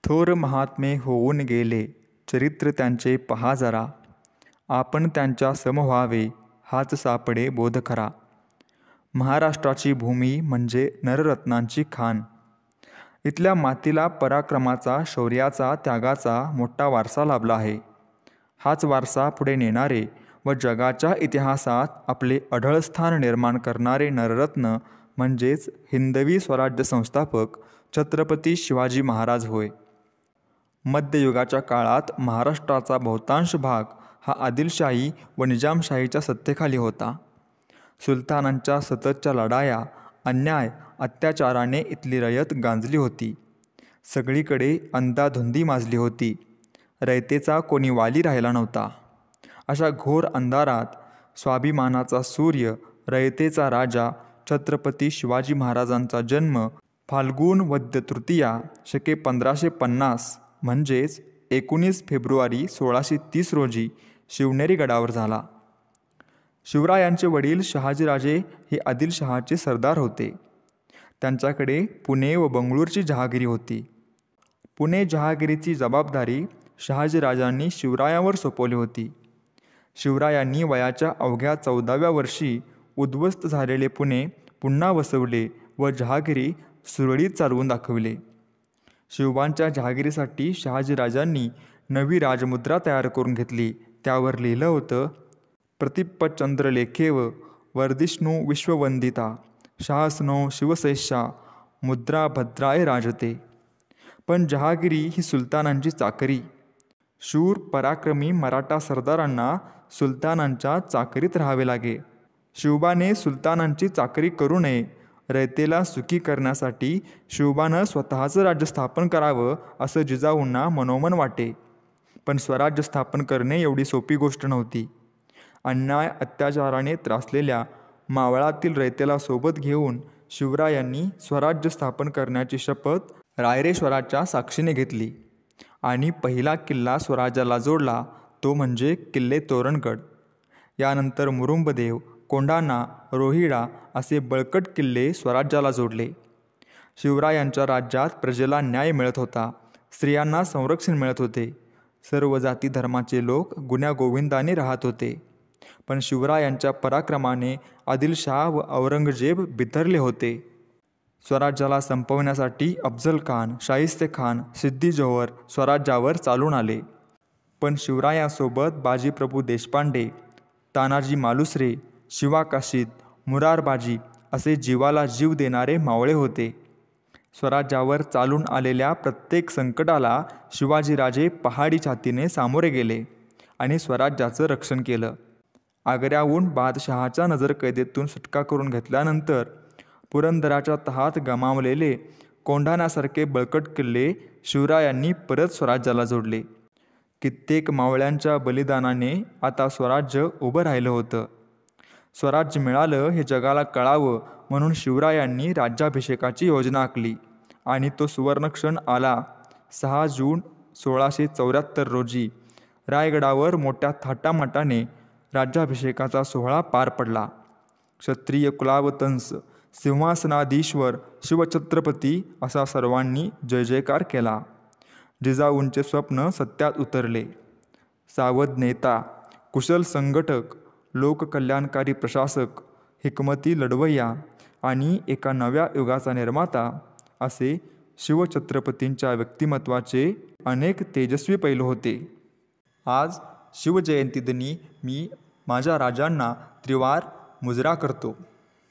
थोर महात्मे होऊन गेले, चरित्र त्यांचे पहा जरा. आपण त्यांच्या सम व्हावे, हाच सापडे बोध खरा. महाराष्ट्राची भूमी म्हणजे नररत्नांची खाण. इथल्या मातीला पराक्रमाचा, शौर्याचा, त्यागाचा मोठा वारसा लाभला आहे. हाच वारसा पुढे नेणारे व जगाच्या इतिहासात आपले अढळ स्थान निर्माण करणारे नररत्न म्हणजेच हिंदवी स्वराज्य संस्थापक छत्रपती शिवाजी महाराज होय. मध्ययुगाच्या काळात महाराष्ट्राचा बहुतांश भाग हा आदिलशाही व निजामशाहीच्या सत्तेखाली होता. सुलतानांच्या सततच्या लढाया, अन्याय, अत्याचाराने इथली रयत गांजली होती. सगळीकडे अंधाधुंदी माजली होती. रयतेचा कोणी वाली राहिला नव्हता. अशा घोर अंधारात स्वाभिमानाचा सूर्य, रयतेचा राजा छत्रपती शिवाजी महाराजांचा जन्म फाल्गुन वद्य तृतीया शके 1550 म्हणजेच 19 फेब्रुवारी 1630 रोजी शिवनेरी गडावर झाला. शिवरायांचे वडील शहाजीराजे हे आदिलशहाचे सरदार होते. त्यांच्याकडे पुणे व बंगळूरची जहागिरी होती. पुणे जहागिरीची जबाबदारी शहाजीराजांनी शिवरायांवर सोपवली होती. शिवरायांनी वयाच्या अवघ्या 14व्या वर्षी उद्ध्वस्त झालेले पुणे पुन्हा वसवले व जहागिरी सुरळीत चालवून दाखविले. शिवबांच्या जहागिरीसाठी शहाजीराजांनी नवी राजमुद्रा तयार करून घेतली. त्यावर लिहिलं होतं, प्रतिपचंद्रलेखेव वर्धिष्णू विश्ववंदिता शासनो शिवसैषा मुद्रा भद्राय राजते. पण जहागिरी ही सुलतानांची चाकरी. शूर पराक्रमी मराठा सरदारांना सुलतानांच्या चाकरीत राहावे लागे. शिवबाने सुलतानांची चाकरी करू नये. रयतेला सुखी करण्यासाठी शिवबानं स्वतःचं राज्य स्थापन करावं असं जिजाऊंना मनोमन वाटे. पण स्वराज्य स्थापन करणे एवढी सोपी गोष्ट नव्हती. अन्याय अत्याचाराने त्रासलेल्या मावळातील रयतेला सोबत घेऊन शिवरायांनी स्वराज्य स्थापन करण्याची शपथ रायरेश्वराच्या साक्षीने घेतली आणि पहिला किल्ला स्वराज्याला जोडला तो म्हणजे किल्ले तोरणगड. यानंतर मुरुंबदेव, कोंढाणा, रोहिडा असे बळकट किल्ले स्वराज्याला जोडले. शिवरायांच्या राज्यात प्रजेला न्याय मिळत होता. स्त्रियांना संरक्षण मिळत होते. सर्व जाती धर्माचे लोक गुण्यागोविंदाने राहत होते. पण शिवरायांच्या पराक्रमाने आदिलशाह व औरंगजेब बिथरले होते. स्वराज्याला संपवण्यासाठी अफझल खान, शाहिस्ते खान, सिद्दी जोहर स्वराज्यावर चालून आले. पण शिवरायांसोबत बाजीप्रभू देशपांडे, तानाजी मालुसरे, शिवा काशीद, मुरारबाजी असे जीवाला जीव देणारे मावळे होते. स्वराज्यावर चालून आलेल्या प्रत्येक संकटाला शिवाजीराजे पहाडी छातीने सामोरे गेले आणि स्वराज्याचं रक्षण केलं. आग्र्याहून बादशहाच्या नजरकैदेतून सुटका करून घेतल्यानंतर पुरंदराच्या तहात गमावलेले कोंढाण्यासारखे बळकट किल्ले शिवरायांनी परत स्वराज्याला जोडले. कित्येक मावळ्यांच्या बलिदानाने आता स्वराज्य उभं राहिलं होतं. स्वराज्य मिळालं हे जगाला कळावं म्हणून शिवरायांनी राज्याभिषेकाची योजना आखली आणि तो सुवर्णक्षण आला. 6 जून 1674 रोजी रायगडावर मोठ्या थाटामाटाने राज्याभिषेकाचा सोहळा पार पडला. क्षत्रिय कुलावतंस, सिंहासनाधीश्वर शिवछत्रपती असा सर्वांनी जय जयकार केला. जिजाऊंचे स्वप्न सत्यात उतरले. सावध नेता, कुशल संघटक, लोककल्याणकारी प्रशासक, हिकमती लढवय्या आणि एका नव्या युगाचा निर्माता असे शिवछत्रपतींच्या व्यक्तिमत्वाचे अनेक तेजस्वी पैलू होते. आज शिवजयंती दिनी मी माझ्या राजांना त्रिवार मुजरा करतो.